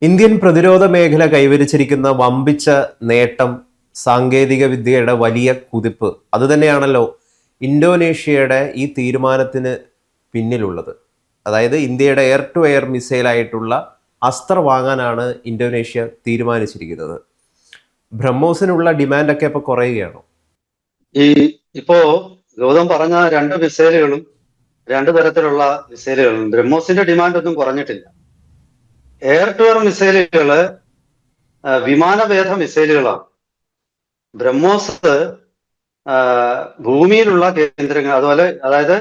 Indian പ്രതിരോധ മേഖല കൈവരിച്ചിരിക്കുന്ന വമ്പിച്ച നേട്ടം, സാങ്കേതിക വിദ്യയുടെ വലിയ കുതിപ്പ് അതുതന്നെയാണല്ലോ ഇന്തോനേഷ്യയുടെ ഈ തീരുമാനത്തിന് പിന്നിലുള്ളത്. അതായത് ഇന്ത്യയുടെ എയർ ടു എയർ മിസൈലായിട്ടുള്ള അസ്ത്ര വാങ്ങാനാണ് ഇന്തോനേഷ്യ തീരുമാനിച്ചിരിക്കുന്നത്. ബ്രഹ്മോസിനുള്ള ഡിമാൻഡൊക്കെ ഇപ്പോൾ കുറയുകയാണോ? ഈ ഇപ്പോ ഗൗതം പറഞ്ഞ രണ്ട് മിസൈലുകളും രണ്ടു തരത്തിലുള്ള മിസൈലുകളും ബ്രഹ്മോസിന്റെ ഡിമാൻഡ് ഒന്നും കുറഞ്ഞിട്ടില്ല. എയർ ടു എയർ മിസൈലുകള് വിമാനവേധ മിസൈലുകളാണ്. ബ്രഹ്മോസ് ഭൂമിയിലുള്ള കേന്ദ്രങ്ങൾ അതുപോലെ, അതായത്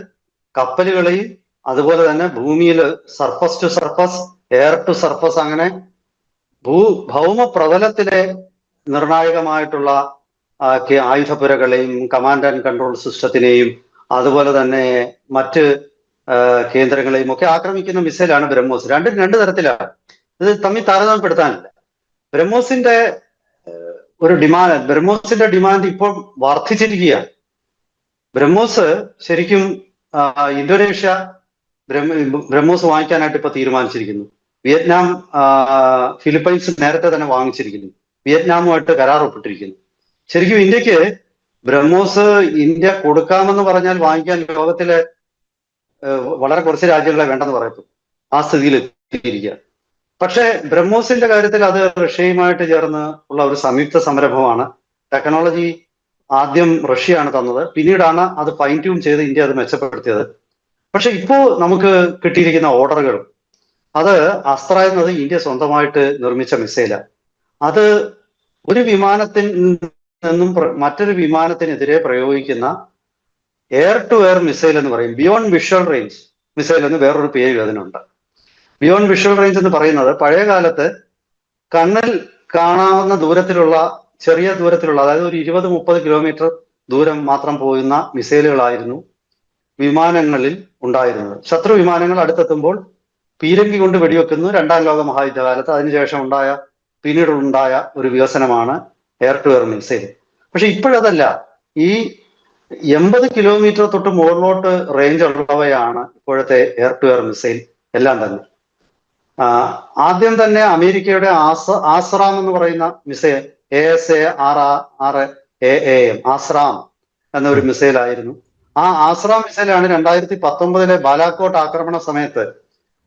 കപ്പലുകളെയും അതുപോലെ തന്നെ ഭൂമിയിൽ surface to surface, air to surface, അങ്ങനെ ഭൗമ പ്രതലത്തിലെ നിർണായകമായിട്ടുള്ള ആയുധപുരകളെയും കമാൻഡ് ആൻഡ് കൺട്രോൾ സിസ്റ്റത്തിനെയും അതുപോലെ തന്നെ മറ്റ് കേന്ദ്രങ്ങളെയും ഒക്കെ ആക്രമിക്കുന്ന മിസൈലാണ് ബ്രഹ്മോസ്. രണ്ടും രണ്ടു തരത്തിലാണ്. ഇത് തമ്മിൽ താരതമ്യപ്പെടുത്താനില്ല. ബ്രഹ്മോസിന്റെ ബ്രഹ്മോസിന്റെ ഡിമാൻഡ് ഇപ്പോൾ വർദ്ധിച്ചിരിക്കുകയാണ്. ബ്രഹ്മോസ് ശരിക്കും ഇന്തോനേഷ്യ ബ്രഹ്മോസ് വാങ്ങിക്കാനായിട്ട് ഇപ്പൊ തീരുമാനിച്ചിരിക്കുന്നു. വിയറ്റ്നാം, ഫിലിപ്പൈൻസ് നേരത്തെ തന്നെ വാങ്ങിച്ചിരിക്കുന്നു. വിയറ്റ്നാമുമായിട്ട് കരാർ ഒപ്പിട്ടിരിക്കുന്നു. ശരിക്കും ഇന്ത്യക്ക് ബ്രഹ്മോസ് ഇന്ത്യ കൊടുക്കാമെന്ന് പറഞ്ഞാൽ വാങ്ങിക്കാൻ ലോകത്തിലെ വളരെ കുറച്ച് രാജ്യങ്ങളെ വേണ്ടെന്ന് പറയത്തു. ആ സ്ഥിതിയിൽ എത്തിയിരിക്കുക. പക്ഷെ ബ്രഹ്മോസിന്റെ കാര്യത്തിൽ അത് റഷ്യയുമായിട്ട് ചേർന്ന് ഉള്ള ഒരു സംയുക്ത സംരംഭമാണ്. ടെക്നോളജി ആദ്യം റഷ്യയാണ് തന്നത്, പിന്നീടാണ് അത് ഫൈൻ ട്യൂൺ ചെയ്ത് ഇന്ത്യ അത് മെച്ചപ്പെടുത്തിയത്. പക്ഷെ ഇപ്പോ നമുക്ക് കിട്ടിയിരിക്കുന്ന ഓർഡറുകളും അത് അസ്ത്ര എന്നത് ഇന്ത്യ സ്വന്തമായിട്ട് നിർമ്മിച്ച മിസൈലാണ്. അത് ഒരു വിമാനത്തിൽ നിന്നും മറ്റൊരു വിമാനത്തിനെതിരെ പ്രയോഗിക്കുന്ന എയർ ടു എയർ മിസൈൽ എന്ന് പറയും. ബിയോണ്ട് വിഷ്വൽ റേഞ്ച് മിസൈൽ എന്ന് വേറൊരു പേര് അതിനുണ്ട്. ബിയോണ്ട് വിഷ്വൽ റേഞ്ച് എന്ന് പറയുന്നത് പഴയ കാലത്ത് കണ്ണിൽ കാണാവുന്ന ദൂരത്തിലുള്ള, ചെറിയ ദൂരത്തിലുള്ള, അതായത് ഒരു 20-30 കിലോമീറ്റർ ദൂരം മാത്രം പോകുന്ന മിസൈലുകളായിരുന്നു വിമാനങ്ങളിൽ ഉണ്ടായിരുന്നത്. ശത്രു വിമാനങ്ങൾ അടുത്തെത്തുമ്പോൾ പീരങ്കി കൊണ്ട് വെടിവെക്കുന്നു. രണ്ടാം ലോക മഹായുദ്ധകാലത്ത് അതിനുശേഷം പിന്നീടുണ്ടായ ഒരു വികസനമാണ് എയർ ടു എയർ മിസൈൽ. പക്ഷെ ഇപ്പോഴതല്ല. ഈ 80 കിലോമീറ്റർ തൊട്ട് മുകളിലോട്ട് റേഞ്ച് ഉള്ളവയാണ് ഇപ്പോഴത്തെ എയർ ടു എയർ മിസൈൽ എല്ലാം തന്നെ. ആദ്യം തന്നെ അമേരിക്കയുടെ ആസ്രാം എന്ന് പറയുന്ന മിസൈൽ, ASARAAM, ആസ്രാം എന്നൊരു മിസൈലായിരുന്നു. ആ ആസ്രാം മിസൈലാണ് 2019 ബാലാക്കോട്ട് ആക്രമണ സമയത്ത്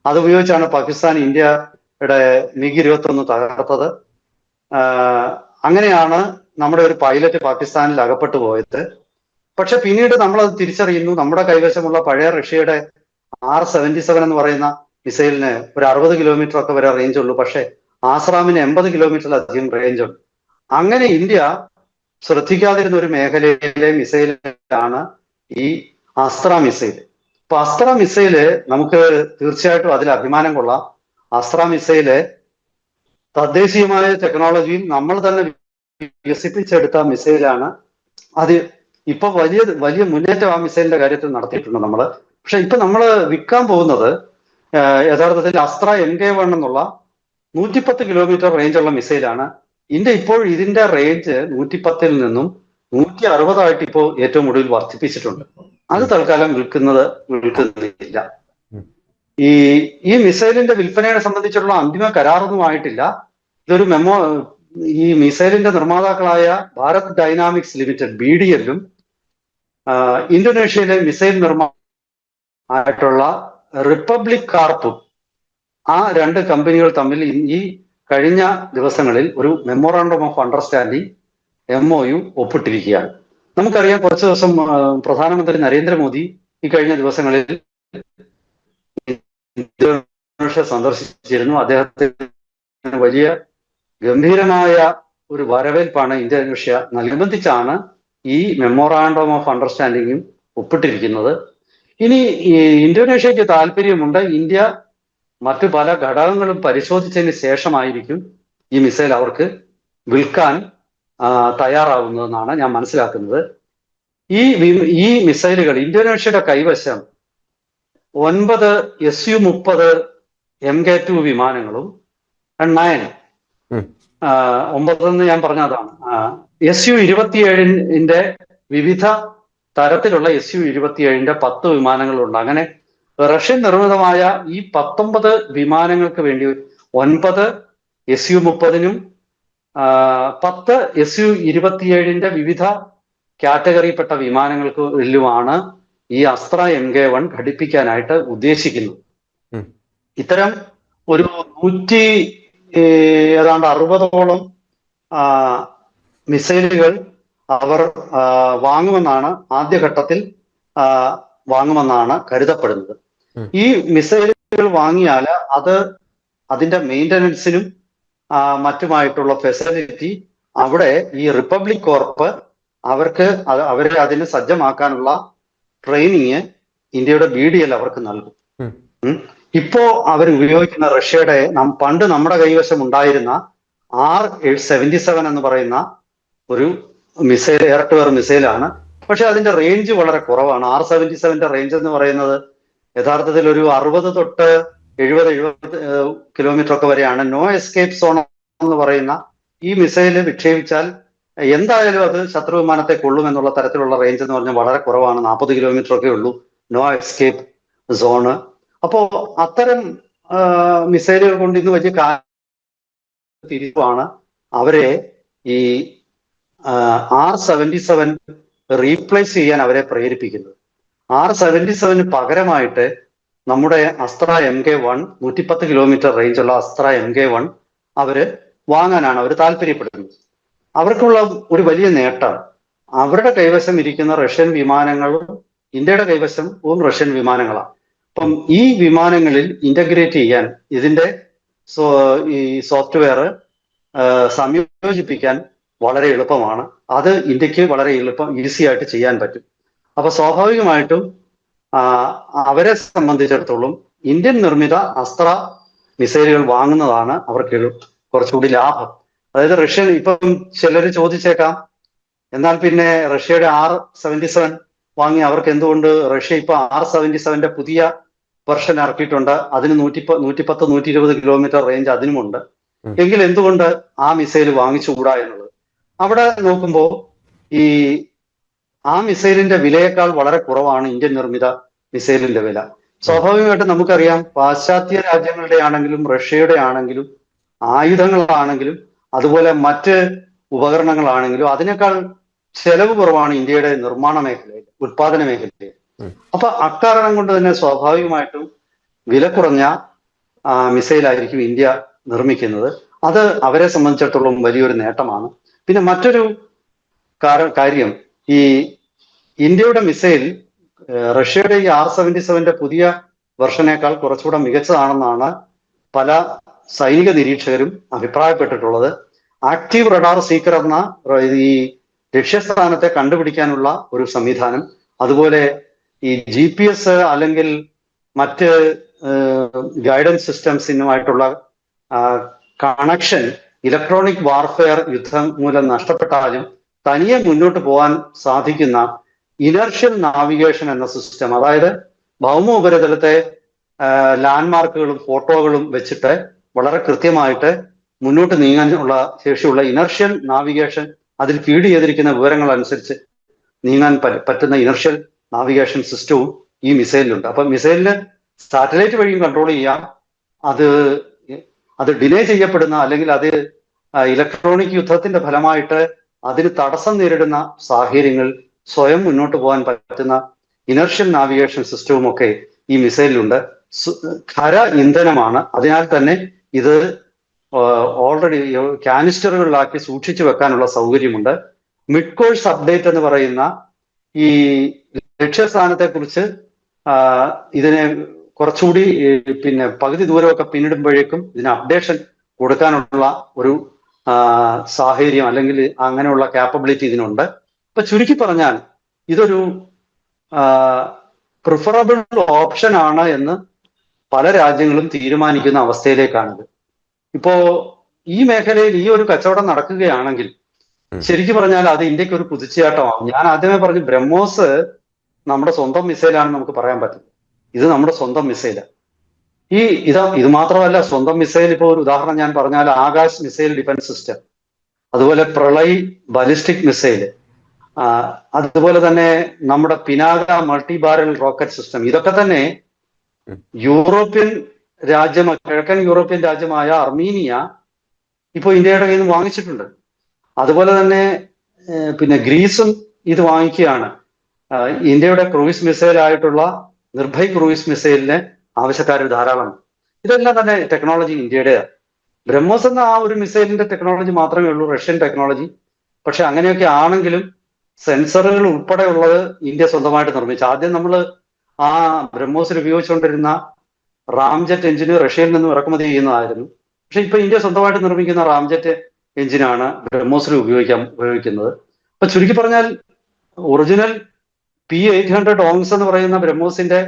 അത് ഉപയോഗിച്ചാണ് പാകിസ്ഥാൻ ഇന്ത്യയുടെ MiG-21 തകർത്തത്. അങ്ങനെയാണ് നമ്മുടെ ഒരു പൈലറ്റ് പാകിസ്ഥാനിൽ അകപ്പെട്ടു പോയത്. പക്ഷെ പിന്നീട് നമ്മളത് തിരിച്ചറിയുന്നു. നമ്മുടെ കൈവശമുള്ള പഴയ റഷ്യയുടെ R-77 എന്ന് പറയുന്ന മിസൈലിന് ഒരു 60 കിലോമീറ്റർ ഒക്കെ വരെ റേഞ്ച് ഉള്ളൂ. പക്ഷെ ആസ്രാമിന് 80 കിലോമീറ്ററിലധികം റേഞ്ച് ഉണ്ട്. അങ്ങനെ ഇന്ത്യ ശ്രദ്ധിക്കാതിരുന്ന ഒരു മേഖലയിലെ മിസൈലാണ് ഈ അസ്ത്ര മിസൈൽ. അപ്പൊ അസ്ത്ര മിസൈല് നമുക്ക് തീർച്ചയായിട്ടും അതിൽ അഭിമാനം കൊള്ളാം. അസ്ത്ര മിസൈല് തദ്ദേശീയമായ ടെക്നോളജിയിൽ നമ്മൾ തന്നെ വികസിപ്പിച്ചെടുത്ത മിസൈലാണ്. അത് ഇപ്പൊ വലിയ മുന്നേറ്റം ആ മിസൈലിന്റെ കാര്യത്തിൽ നടത്തിയിട്ടുണ്ട് നമ്മള്. പക്ഷെ ഇപ്പൊ നമ്മൾ വിൽക്കാൻ പോകുന്നത് യഥാർത്ഥത്തിൽ അസ്ത്ര MK1 എന്നുള്ള 110 കിലോമീറ്റർ റേഞ്ചുള്ള മിസൈലാണ്. ഇന്ത്യ ഇപ്പോൾ ഇതിന്റെ റേഞ്ച് 110-ൽ നിന്നും 160 ഇപ്പോൾ ഏറ്റവും ഒടുവിൽ വർദ്ധിപ്പിച്ചിട്ടുണ്ട്. അത് തൽക്കാലം വിൽക്കുന്നില്ല. ഈ മിസൈലിന്റെ വിൽപ്പനയെ സംബന്ധിച്ചുള്ള അന്തിമ കരാറൊന്നും ആയിട്ടില്ല. ഇതൊരു ഈ മിസൈലിന്റെ നിർമ്മാതാക്കളായ ഭാരത് ഡൈനാമിക്സ് ലിമിറ്റഡ് BDL-ഉം ഇന്തോനേഷ്യയിലെ മിസൈൽ ആയിട്ടുള്ള റിപ്പബ്ലിക് കാർപ്പും, ആ രണ്ട് കമ്പനികൾ തമ്മിൽ ഈ കഴിഞ്ഞ ദിവസങ്ങളിൽ ഒരു മെമ്മോറാണ്ടം ഓഫ് അണ്ടർസ്റ്റാൻഡിങ് MOU ഒപ്പിട്ടിരിക്കുകയാണ്. നമുക്കറിയാം, കുറച്ച് ദിവസം പ്രധാനമന്ത്രി നരേന്ദ്രമോദി ഈ കഴിഞ്ഞ ദിവസങ്ങളിൽ ഇന്തോനേഷ്യ സന്ദർശിച്ചിരുന്നു. അദ്ദേഹത്തിന് വലിയ ഗംഭീരമായ ഒരു വരവേൽപ്പാണ് ഇന്തോനേഷ്യ അനുബന്ധിച്ചാണ് ഈ മെമ്മോറാണ്ടം ഓഫ് അണ്ടർസ്റ്റാൻഡിങ്ങും ഒപ്പിട്ടിരിക്കുന്നത്. ഇനി ഇന്തോനേഷ്യക്ക് താല്പര്യമുണ്ട്. ഇന്ത്യ മറ്റു പല ഘടകങ്ങളും പരിശോധിച്ചതിന് ശേഷമായിരിക്കും ഈ മിസൈൽ അവർക്ക് വിൽക്കാൻ തയ്യാറാവുന്നതെന്നാണ് ഞാൻ മനസ്സിലാക്കുന്നത്. ഈ മിസൈലുകൾ ഇന്തോനേഷ്യയുടെ കൈവശം 9 Su-30 MK2 വിമാനങ്ങളും 9 9 ഞാൻ പറഞ്ഞതാണ്. Su-27 വിവിധ തരത്തിലുള്ള Su-27 10 വിമാനങ്ങളുണ്ട്. അങ്ങനെ റഷ്യൻ നിർമ്മിതമായ ഈ 19 വിമാനങ്ങൾക്ക് വേണ്ടി 9 SU-30നും 10 SU-27ന്റെ വിവിധ കാറ്റഗറിപ്പെട്ട വിമാനങ്ങൾക്കുമാണ് ഈ അസ്ത്ര MK-1 ഘടിപ്പിക്കാനായിട്ട് ഉദ്ദേശിക്കുന്നത്. ഇത്തരം ഒരു 160ഓളം മിസൈലുകൾ അവർ വാങ്ങുമെന്നാണ് ആദ്യഘട്ടത്തിൽ വാങ്ങുമെന്നാണ് കരുതപ്പെടുന്നത്. ഈ മിസൈലുകൾ വാങ്ങിയാൽ അതിന്റെ മെയിൻ്റനൻസിനും മറ്റുമായിട്ടുള്ള ഫെസിലിറ്റി അവിടെ ഈ റിപ്പബ്ലിക് കോർപ്പ് അവരെ അതിന് സജ്ജമാക്കാനുള്ള ട്രെയിനിങ് ഇന്ത്യയുടെ BDL അവർക്ക് നൽകും. ഇപ്പോ അവർ ഉപയോഗിക്കുന്ന റഷ്യയുടെ പണ്ട് നമ്മുടെ കൈവശം ഉണ്ടായിരുന്ന R-77 എന്ന് പറയുന്ന ഒരു മിസൈൽ, എയർ ടു എയർ മിസൈലാണ്. പക്ഷെ അതിന്റെ റേഞ്ച് വളരെ കുറവാണ്. R-77ന്റെ റേഞ്ച് എന്ന് പറയുന്നത് യഥാർത്ഥത്തിൽ ഒരു 60 തൊട്ട് 70 കിലോമീറ്റർ ഒക്കെ വരെയാണ്. നോ എസ്കേപ്പ് സോൺ എന്ന് പറയുന്ന ഈ മിസൈൽ വിക്ഷേപിച്ചാൽ എന്തായാലും അത് ശത്രു വിമാനത്തെ കൊള്ളും എന്നുള്ള തരത്തിലുള്ള റേഞ്ച് എന്ന് പറഞ്ഞാൽ വളരെ കുറവാണ്. 40 കിലോമീറ്റർ ഒക്കെ ഉള്ളൂ നോ എസ്കേപ്പ് സോണ്. അപ്പോ അത്തരം മിസൈലുകൾ കൊണ്ട് ഇന്ന് വലിയ തിരിവാണ് അവരെ ഈ R-77 റീപ്ലേസ് ചെയ്യാൻ അവരെ പ്രേരിപ്പിക്കുന്നത്. R-77 പകരമായിട്ട് നമ്മുടെ അസ്ത്ര MK-1 110 കിലോമീറ്റർ റേഞ്ചുള്ള അസ്ത്ര MK-1 അവര് വാങ്ങാനാണ് അവർ താല്പര്യപ്പെടുന്നത്. അവർക്കുള്ള ഒരു വലിയ നേട്ടം അവരുടെ കൈവശം ഇരിക്കുന്ന റഷ്യൻ വിമാനങ്ങളും ഇന്ത്യയുടെ കൈവശവും റഷ്യൻ വിമാനങ്ങളാണ്. അപ്പം ഈ വിമാനങ്ങളിൽ ഇന്റഗ്രേറ്റ് ചെയ്യാൻ ഇതിന്റെ ഈ സോഫ്റ്റ്വെയർ സംയോജിപ്പിക്കാൻ വളരെ എളുപ്പമാണ്. അത് ഇന്ത്യക്ക് വളരെ ഈസി ആയിട്ട് ചെയ്യാൻ പറ്റും. അപ്പൊ സ്വാഭാവികമായിട്ടും അവരെ സംബന്ധിച്ചിടത്തോളം ഇന്ത്യൻ നിർമ്മിത അസ്ത്ര മിസൈലുകൾ വാങ്ങുന്നതാണ് അവർക്ക് കുറച്ചുകൂടി ലാഭം. അതായത് റഷ്യൻ ഇപ്പം ചിലർ ചോദിച്ചേക്കാം, എന്നാൽ പിന്നെ റഷ്യയുടെ R-77 വാങ്ങി അവർക്ക് എന്തുകൊണ്ട്? റഷ്യ ഇപ്പൊ R-77ന്റെ പുതിയ വെർഷൻ ഇറക്കിയിട്ടുണ്ട്. അതിന് 110-120 കിലോമീറ്റർ റേഞ്ച് അതിനുമുണ്ട്. എങ്കിൽ എന്തുകൊണ്ട് ആ മിസൈൽ വാങ്ങിച്ചുകൂടാ എന്നുള്ളത് അവിടെ നോക്കുമ്പോൾ ആ മിസൈലിന്റെ വിലയേക്കാൾ വളരെ കുറവാണ് ഇന്ത്യൻ നിർമ്മിത മിസൈലിന്റെ വില. സ്വാഭാവികമായിട്ടും നമുക്കറിയാം, പാശ്ചാത്യ രാജ്യങ്ങളുടെ ആണെങ്കിലും റഷ്യയുടെ ആണെങ്കിലും ആയുധങ്ങളാണെങ്കിലും അതുപോലെ മറ്റ് ഉപകരണങ്ങളാണെങ്കിലും അതിനേക്കാൾ ചെലവ് കുറവാണ് ഇന്ത്യയുടെ നിർമ്മാണ മേഖലയിൽ, ഉത്പാദന മേഖലയിൽ. അപ്പൊ അക്കാരണം കൊണ്ട് തന്നെ സ്വാഭാവികമായിട്ടും വില കുറഞ്ഞ മിസൈലായിരിക്കും ഇന്ത്യ നിർമ്മിക്കുന്നത്. അത് അവരെ സംബന്ധിച്ചിടത്തോളം വലിയൊരു നേട്ടമാണ്. പിന്നെ മറ്റൊരു കാര്യം, ഈ ഇന്ത്യയുടെ മിസൈൽ റഷ്യയുടെ ഈ R-77ന്റെ പുതിയ വെർഷനേക്കാൾ കുറച്ചുകൂടെ മികച്ചതാണെന്നാണ് പല സൈനിക നിരീക്ഷകരും അഭിപ്രായപ്പെട്ടിട്ടുള്ളത്. ആക്റ്റീവ് റഡാർ സീക്കർ എന്ന ഈ ലക്ഷ്യസ്ഥാനത്തെ കണ്ടുപിടിക്കാനുള്ള ഒരു സംവിധാനം, അതുപോലെ ഈ GPS അല്ലെങ്കിൽ മറ്റ് ഗൈഡൻസ് സിസ്റ്റംസിനുമായിട്ടുള്ള കണക്ഷൻ ഇലക്ട്രോണിക് വാർഫെയർ യുദ്ധം മൂലം നഷ്ടപ്പെട്ടാലും തനിയെ മുന്നോട്ട് പോകാൻ സാധിക്കുന്ന ഇനർഷ്യൽ നാവിഗേഷൻ എന്ന സിസ്റ്റം, അതായത് ഭൗമ ഉപരിതലത്തെ ലാൻഡ്മാർക്കുകളും ഫോട്ടോകളും വെച്ചിട്ട് വളരെ കൃത്യമായിട്ട് മുന്നോട്ട് നീങ്ങാനുള്ള ശേഷിയുള്ള ഇനർഷ്യൽ നാവിഗേഷൻ, അതിൽ ഫീഡ് ചെയ്തിരിക്കുന്ന വിവരങ്ങൾ അനുസരിച്ച് നീങ്ങാൻ പറ്റുന്ന ഇനർഷ്യൽ നാവിഗേഷൻ സിസ്റ്റവും ഈ മിസൈലിലുണ്ട്. അപ്പൊ മിസൈലിന് സാറ്റലൈറ്റ് വഴിയും കൺട്രോൾ ചെയ്യാം. അത് ഡിലേ ചെയ്യപ്പെടുന്ന അല്ലെങ്കിൽ അത് ഇലക്ട്രോണിക് യുദ്ധത്തിന്റെ ഫലമായിട്ട് അതിന് തടസ്സം നേരിടുന്ന സാഹചര്യങ്ങൾ സ്വയം മുന്നോട്ട് പോകാൻ പറ്റുന്ന ഇനർഷ്യൽ നാവിഗേഷൻ സിസ്റ്റവും ഒക്കെ ഈ മിസൈലിലുണ്ട്. ഖര ഇന്ധനമാണ്, അതിനാൽ തന്നെ ഇത് ഓൾറെഡി കാനിസ്റ്ററുകളിലാക്കി സൂക്ഷിച്ചു വെക്കാനുള്ള സൗകര്യമുണ്ട്. മിഡ് കോഴ്സ് അപ്ഡേറ്റ് എന്ന് പറയുന്ന ഈ ലക്ഷ്യസ്ഥാനത്തെ കുറിച്ച് ഇതിനെ കുറച്ചുകൂടി പകുതി ദൂരമൊക്കെ പിന്നിടുമ്പോഴേക്കും ഇതിന് അപ്ഡേഷൻ കൊടുക്കാനുള്ള ഒരു സാഹചര്യം അല്ലെങ്കിൽ അങ്ങനെയുള്ള കാപ്പബിലിറ്റി ഇതിനുണ്ട്. ഇപ്പൊ ചുരുക്കി പറഞ്ഞാൽ ഇതൊരു പ്രിഫറബിൾ ഓപ്ഷൻ ആണ് എന്ന് പല രാജ്യങ്ങളും തീരുമാനിക്കുന്ന അവസ്ഥയിലേക്കാണിത്. ഇപ്പോ ഈ മേഖലയിൽ ഈ ഒരു കച്ചവടം നടക്കുകയാണെങ്കിൽ ശരിക്കും പറഞ്ഞാൽ അത് ഇന്ത്യക്ക് ഒരു കുതിച്ചുചാട്ടമാവും. ഞാൻ ആദ്യമേ പറഞ്ഞു, ബ്രഹ്മോസ് നമ്മുടെ സ്വന്തം മിസൈലാണെന്ന് നമുക്ക് പറയാൻ പറ്റും. ഇത് നമ്മുടെ സ്വന്തം മിസൈലാണ്. ഇത് മാത്രമല്ല, സ്വന്തം മിസൈൽ ഇപ്പോൾ ഒരു ഉദാഹരണം ഞാൻ പറഞ്ഞാൽ ആകാശ് മിസൈൽ ഡിഫൻസ് സിസ്റ്റം, അതുപോലെ പ്രളയ് ബലിസ്റ്റിക് മിസൈൽ, അതുപോലെ തന്നെ നമ്മുടെ Pinaka multi barrel rocket system, ഇതൊക്കെ തന്നെ കിഴക്കൻ യൂറോപ്യൻ രാജ്യമായ അർമീനിയ ഇപ്പോൾ ഇന്ത്യയുടെ കയ്യിൽ നിന്ന് വാങ്ങിച്ചിട്ടുണ്ട്. അതുപോലെ തന്നെ പിന്നെ ഗ്രീസും ഇത് വാങ്ങിക്കുകയാണ്. ഇന്ത്യയുടെ ക്രൂയിസ് മിസൈൽ ആയിട്ടുള്ള നിർഭയ് ക്രൂയിസ് മിസൈലിന് ആവശ്യക്കാർ ധാരാളം. ഇതെല്ലാം തന്നെ ടെക്നോളജി ഇന്ത്യയുടെയാണ്. ബ്രഹ്മോസ് എന്ന ആ ഒരു മിസൈലിന്റെ ടെക്നോളജി മാത്രമേ ഉള്ളൂ, റഷ്യൻ ടെക്നോളജി. പക്ഷെ അങ്ങനെയൊക്കെ ആണെങ്കിലും സെൻസറുകൾ ഉൾപ്പെടെ ഉള്ളത് ഇന്ത്യ സ്വന്തമായിട്ട് നിർമ്മിച്ചു. ആദ്യം നമ്മൾ ആ ബ്രഹ്മോസിൽ ഉപയോഗിച്ചുകൊണ്ടിരുന്ന റാംജെറ്റ് എഞ്ചിന് റഷ്യയിൽ നിന്നും ഇറക്കുമതി ചെയ്യുന്നതായിരുന്നു. പക്ഷെ ഇപ്പൊ ഇന്ത്യ സ്വന്തമായിട്ട് നിർമ്മിക്കുന്ന റാംജെറ്റ് എഞ്ചിനാണ് ബ്രഹ്മോസിൽ ഉപയോഗിക്കുന്നത്. അപ്പൊ ചുരുക്കി പറഞ്ഞാൽ ഒറിജിനൽ P-800 ഓങ്സ് എന്ന് പറയുന്ന ബ്രഹ്മോസിന്റെ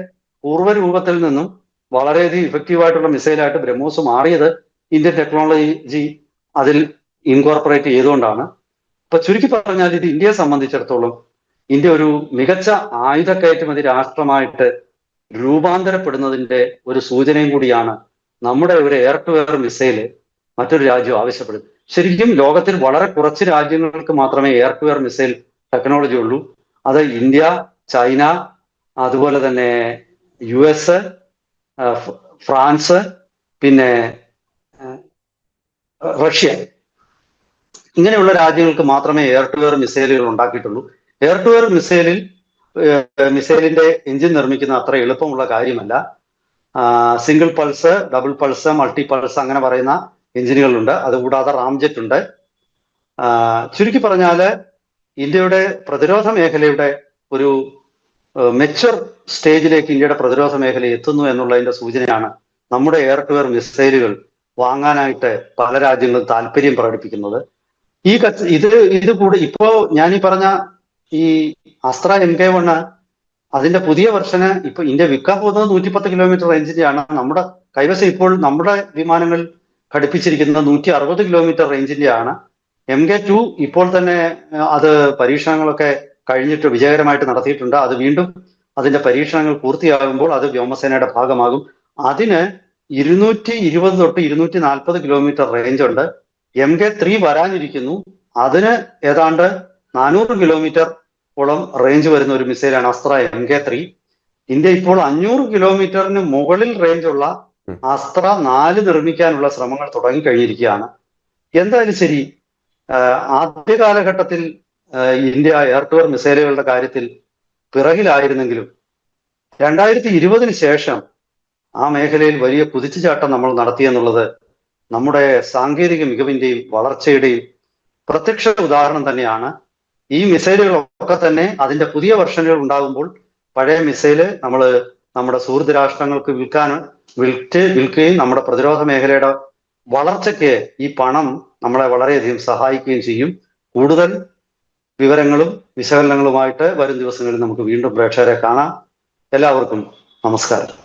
പൂർവ്വരൂപത്തിൽ നിന്നും വളരെയധികം ഇഫക്റ്റീവ് ആയിട്ടുള്ള മിസൈലായിട്ട് ബ്രഹ്മോസ് മാറിയത് ഇന്ത്യൻ ടെക്നോളജി അതിൽ ഇൻകോർപ്പറേറ്റ് ചെയ്തുകൊണ്ടാണ്. ഇപ്പൊ ചുരുക്കി പറഞ്ഞാൽ ഇത് ഇന്ത്യയെ സംബന്ധിച്ചിടത്തോളം ഇന്ത്യ ഒരു മികച്ച ആയുധ കയറ്റുമതി രാഷ്ട്രമായിട്ട് രൂപാന്തരപ്പെടുന്നതിന്റെ ഒരു സൂചനയും കൂടിയാണ് നമ്മുടെ ഒരു എയർ ടു എയർ മിസൈല് മറ്റൊരു രാജ്യം ആവശ്യപ്പെടുന്നത്. ശരിക്കും ലോകത്തിൽ വളരെ കുറച്ച് രാജ്യങ്ങൾക്ക് മാത്രമേ air to air missile technology ഉള്ളൂ. അത് ഇന്ത്യ, ചൈന, അതുപോലെ തന്നെ US, ഫ്രാൻസ്, പിന്നെ റഷ്യ, ഇങ്ങനെയുള്ള രാജ്യങ്ങൾക്ക് മാത്രമേ എയർ ടു എയർ മിസൈലുകൾ ഉണ്ടാക്കിയിട്ടുള്ളൂ. എയർ ടു എയർ മിസൈലിന്റെ എഞ്ചിൻ നിർമ്മിക്കുന്ന അത്ര എളുപ്പമുള്ള കാര്യമല്ല. Single pulse, double pulse, multi pulse അങ്ങനെ പറയുന്ന എഞ്ചിനുകളുണ്ട്. അതുകൂടാതെ റാംജെറ്റ് ഉണ്ട്. ചുരുക്കി പറഞ്ഞാല് ഇന്ത്യയുടെ പ്രതിരോധ മേഖലയുടെ ഒരു മെച്വർ സ്റ്റേജിലേക്ക് ഇന്ത്യയുടെ പ്രതിരോധ മേഖല എത്തുന്നു എന്നുള്ളതിന്റെ സൂചനയാണ് നമ്മുടെ എയർ ടു എയർ മിസൈലുകൾ വാങ്ങാനായിട്ട് പല രാജ്യങ്ങളും താല്പര്യം പ്രകടിപ്പിക്കുന്നത്. ഇത് കൂടി ഇപ്പോ ഞാൻ ഈ പറഞ്ഞ ഈ അസ്ത്ര MK1 അതിന്റെ പുതിയ വെർഷന് ഇപ്പൊ ഇന്ത്യ വിൽക്കാൻ പോകുന്നത് 110 കിലോമീറ്റർ റേഞ്ചിന്റെയാണ്. നമ്മുടെ കൈവശം ഇപ്പോൾ നമ്മുടെ വിമാനങ്ങൾ ഘടിപ്പിച്ചിരിക്കുന്നത് 160 കിലോമീറ്റർ റേഞ്ചിന്റെയാണ്. MK2 ഇപ്പോൾ തന്നെ അത് പരീക്ഷണങ്ങളൊക്കെ കഴിഞ്ഞിട്ട് വിജയകരമായിട്ട് നടത്തിയിട്ടുണ്ട്. അത് വീണ്ടും അതിന്റെ പരീക്ഷണങ്ങൾ പൂർത്തിയാകുമ്പോൾ അത് വ്യോമസേനയുടെ ഭാഗമാകും. അതിന് 220 തൊട്ട് 240 കിലോമീറ്റർ റേഞ്ച് ഉണ്ട്. MK3 വരാനിരിക്കുന്നു. അതിന് ഏതാണ്ട് 400 കിലോമീറ്റർ ഓളം റേഞ്ച് വരുന്ന ഒരു മിസൈലാണ് അസ്ത്ര MK3. ഇന്ത്യ ഇപ്പോൾ 500 കിലോമീറ്ററിന് മുകളിൽ റേഞ്ചുള്ള അസ്ത്ര 4 നിർമ്മിക്കാനുള്ള ശ്രമങ്ങൾ തുടങ്ങിക്കഴിഞ്ഞിരിക്കുകയാണ്. എന്തായാലും ശരി, ആദ്യ കാലഘട്ടത്തിൽ ഇന്ത്യ എയർ ടു എയർ മിസൈലുകളുടെ കാര്യത്തിൽ പിറകിലായിരുന്നെങ്കിലും 2020 ശേഷം ആ മേഖലയിൽ വലിയ കുതിച്ചുചാട്ടം നമ്മൾ നടത്തിയെന്നുള്ളത് നമ്മുടെ സാങ്കേതിക മികവിന്റെയും വളർച്ചയുടെയും പ്രത്യക്ഷ ഉദാഹരണം തന്നെയാണ്. ഈ മിസൈലുകളൊക്കെ തന്നെ അതിന്റെ പുതിയ വെർഷനുകൾ ഉണ്ടാകുമ്പോൾ പഴയ മിസൈല് നമ്മൾ നമ്മുടെ സുഹൃത്ത് രാഷ്ട്രങ്ങൾക്ക് വിൽക്കുകയും നമ്മുടെ പ്രതിരോധ മേഖലയുടെ വളർച്ചയ്ക്ക് ഈ പണം നമ്മളെ വളരെയധികം സഹായിക്കുകയും ചെയ്യും. കൂടുതൽ വിവരങ്ങളും വിശകലനങ്ങളുമായിട്ട് വരും ദിവസങ്ങളിൽ നമുക്ക് വീണ്ടും പ്രേക്ഷകരെ കാണാം. എല്ലാവർക്കും നമസ്കാരം.